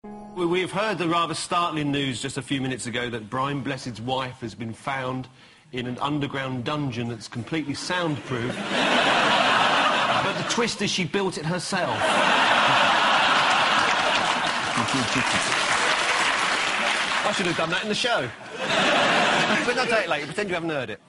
We've heard the rather startling news just a few minutes ago that Brian Blessed's wife has been found in an underground dungeon that's completely soundproof. But the twist is she built it herself. I should have done that in the show. But I'll take it later. Pretend you haven't heard it.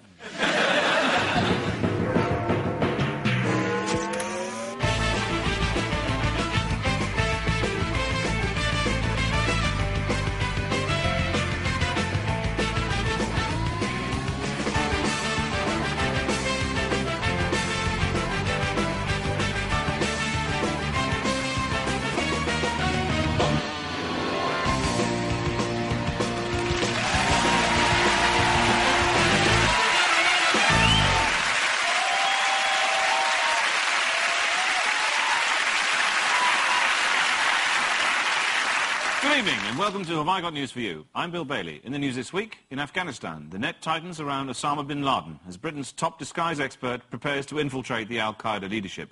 Good evening and welcome to Have I Got News For You. I'm Bill Bailey. In the news this week, in Afghanistan, the net tightens around Osama bin Laden as Britain's top disguise expert prepares to infiltrate the Al-Qaeda leadership.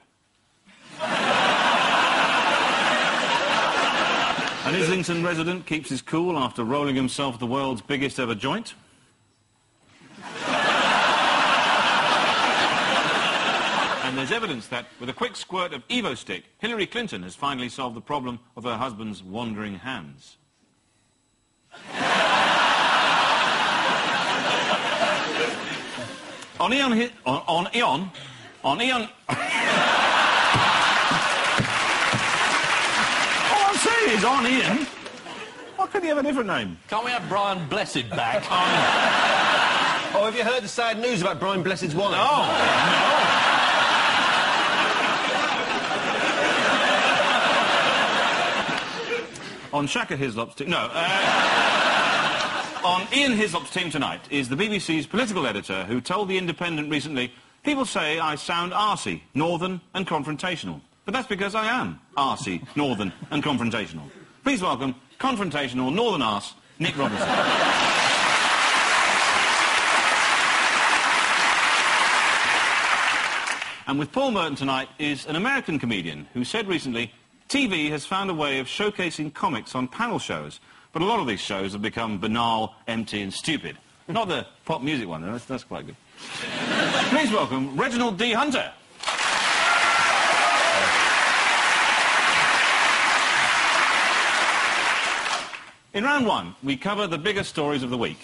An Islington resident keeps his cool after rolling himself the world's biggest ever joint. And there's evidence that, with a quick squirt of Evo Stick, Hillary Clinton has finally solved the problem of her husband's wandering hands. On Eon... All I'm saying is, on Ian... Why couldn't he have a different name? Can't we have Brian Blessed back? Oh, have you heard the sad news about Brian Blessed's wife? No. On Shaka Hislop's team... No, on Ian Hislop's team tonight is the BBC's political editor who told The Independent recently, people say I sound arsey, northern and confrontational. But that's because I am arsey, northern and confrontational. Please welcome confrontational northern arse, Nick Robinson. And with Paul Merton tonight is an American comedian who said recently, TV has found a way of showcasing comics on panel shows, but a lot of these shows have become banal, empty and stupid. Not the pop music one, though. That's quite good. Please welcome Reginald D. Hunter. In round one, we cover the biggest stories of the week.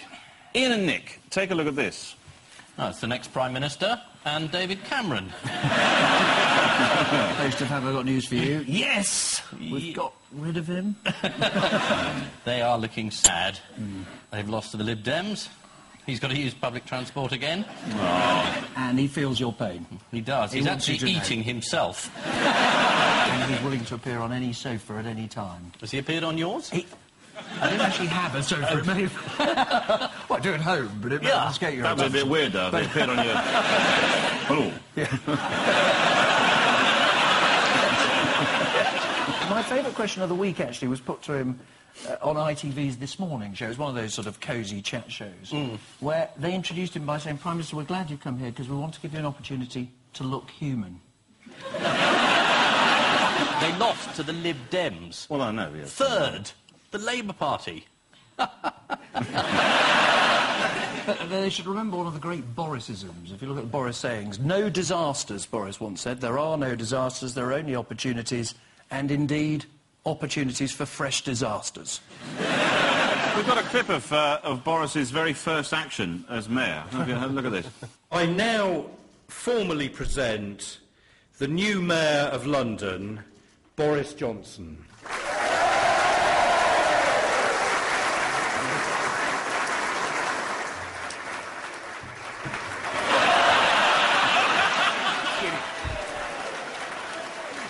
Ian and Nick, take a look at this. Oh, it's the next Prime Minister and David Cameron. Host of Have I Got News For You? Yes! We've got rid of him. They are looking sad. They've lost to the Lib Dems. He's got to use public transport again. Oh. And he feels your pain. He does. He's actually eating himself. And he's willing to appear on any sofa at any time. Has he appeared on yours? I don't actually have a sofa. It may... well, I do at home, but it may escape your That was a bit weird, though. They appeared on your... Hello. Yeah. My favourite question of the week, actually, was put to him on ITV's This Morning show. It was one of those sort of cosy chat shows, where they introduced him by saying, Prime Minister, we're glad you've come here because we want to give you an opportunity to look human. They lost to the Lib Dems. Well, I know, yes. Third, the Labour Party. They should remember one of the great Borisisms. If you look at the Boris sayings, no disasters, Boris once said. There are no disasters, there are only opportunities, and indeed, opportunities for fresh disasters. We've got a clip of Boris's very first action as mayor. Have a look at this. I now formally present the new mayor of London, Boris Johnson.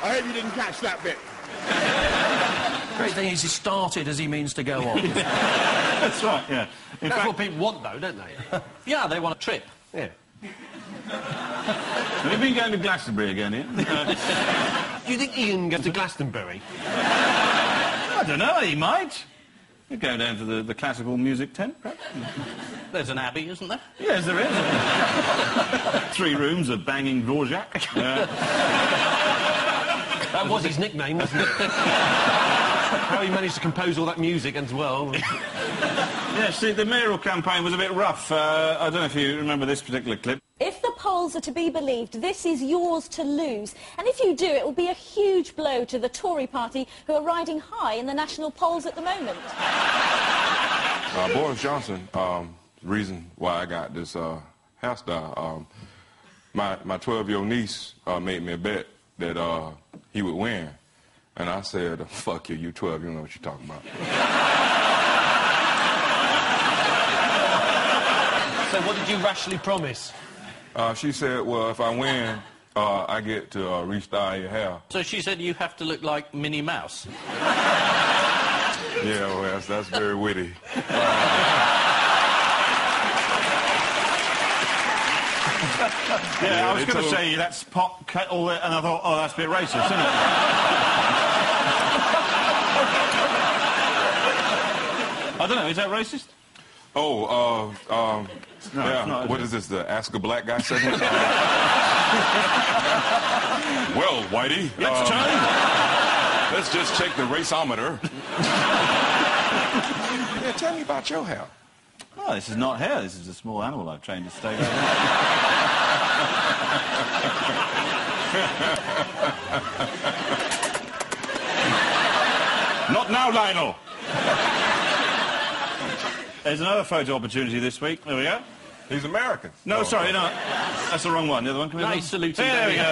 I hope you didn't catch that bit. Great thing is he started as he means to go on. That's right, yeah. That's what people want, though, don't they? Yeah, they want a trip. Yeah. Have you been going to Glastonbury again, Ian? Do you think Ian goes to Glastonbury? I don't know, he might. He'd go down to the classical music tent, perhaps. There's an abbey, isn't there? Yes, there is. 3 rooms of banging Dvorak. That was his nickname, wasn't it? How he managed to compose all that music as well. Yes, the mayoral campaign was a bit rough. I don't know if you remember this particular clip. If the polls are to be believed, this is yours to lose. And if you do, it will be a huge blow to the Tory party, who are riding high in the national polls at the moment. Boris Johnson, the reason why I got this hairstyle, my 12-year-old niece made me a bet that he would win. And I said, fuck you, you 12, you don't know what you're talking about. So what did you rashly promise? She said, well, if I win, I get to restyle your hair. So she said you have to look like Minnie Mouse. Yeah, well, that's very witty. Yeah, I was going to say that's pop, all that, and I thought, oh, that's a bit racist, isn't it? I don't know, is that racist? Oh, No, yeah, not, what is this, the Ask a Black Guy segment? Well, Whitey, let's just check the raceometer. Yeah, tell me about your hair. Oh, this is not hair, this is a small animal I've trained to stay there. Not now, Lionel! There's another photo opportunity this week. There we go. He's American. No, sorry, no. That's the wrong one. The other one. Come No, here. he's saluting. There we go.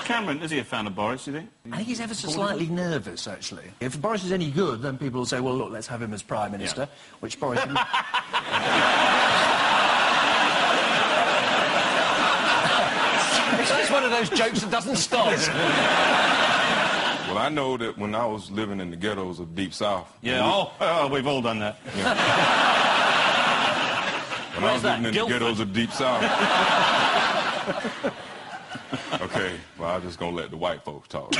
Cameron, is he a fan of Boris, do you think? I think he's ever so slightly nervous, actually. If Boris is any good, then people will say, well, look, let's have him as Prime Minister, which Boris... It's one of those jokes that doesn't stop. Well, I know that when I was living in the ghettos of Deep South... Yeah, we've all done that. Yeah. When I was living in the ghettos of Deep South... Okay, well, I'm just going to let the white folks talk.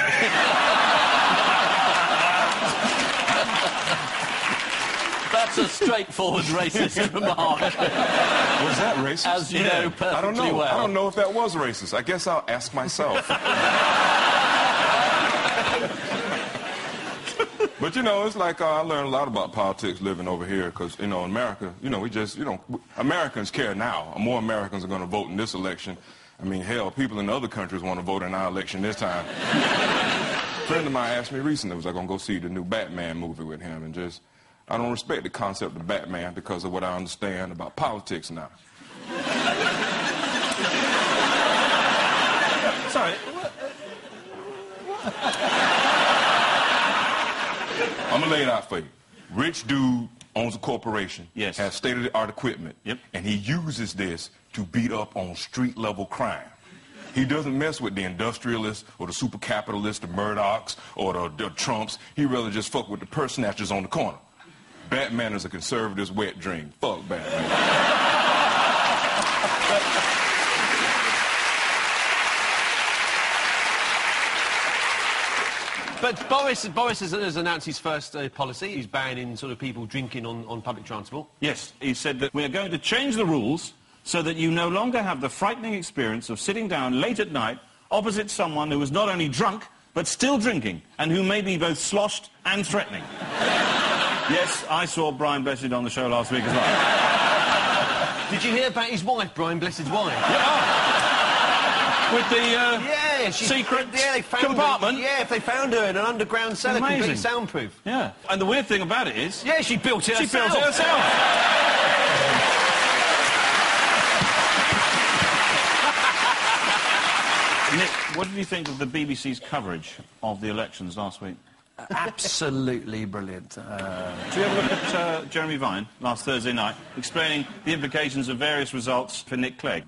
That's a straightforward racist remark. Was that racist? As you know perfectly I don't know. well. I don't know if that was racist. I guess I'll ask myself. But, you know, it's like I learned a lot about politics living over here because, you know, in America, you know, we just, you know, Americans care now. More Americans are going to vote in this election. I mean, hell, people in other countries want to vote in our election this time. A friend of mine asked me recently, was I going to go see the new Batman movie with him? And just, I don't respect the concept of Batman because of what I understand about politics now. Sorry. I'm going to lay it out for you. Rich dude owns a corporation, yes, has state-of-the-art equipment, yep, and he uses this to beat up on street-level crime. He doesn't mess with the industrialists or the super capitalists, the Murdochs or the Trumps. He rather just fuck with the purse snatchers on the corner. Batman is a conservative's wet dream. Fuck Batman. But Boris has announced his first policy. He's banning sort of people drinking on public transport. Yes, he said that we're going to change the rules so that you no longer have the frightening experience of sitting down late at night opposite someone who is not only drunk, but still drinking, and who may be both sloshed and threatening. Yes, I saw Brian Blessed on the show last week as well. Did you hear about his wife, Brian Blessed's wife? Yeah. With the secret compartment? If they found her in an underground cellar, amazing, completely soundproof. Yeah, and the weird thing about it is... Yeah, she built it herself. She built it herself. Nick, what did you think of the BBC's coverage of the elections last week? Absolutely brilliant. Did you have a look at Jeremy Vine last Thursday night, explaining the implications of various results for Nick Clegg?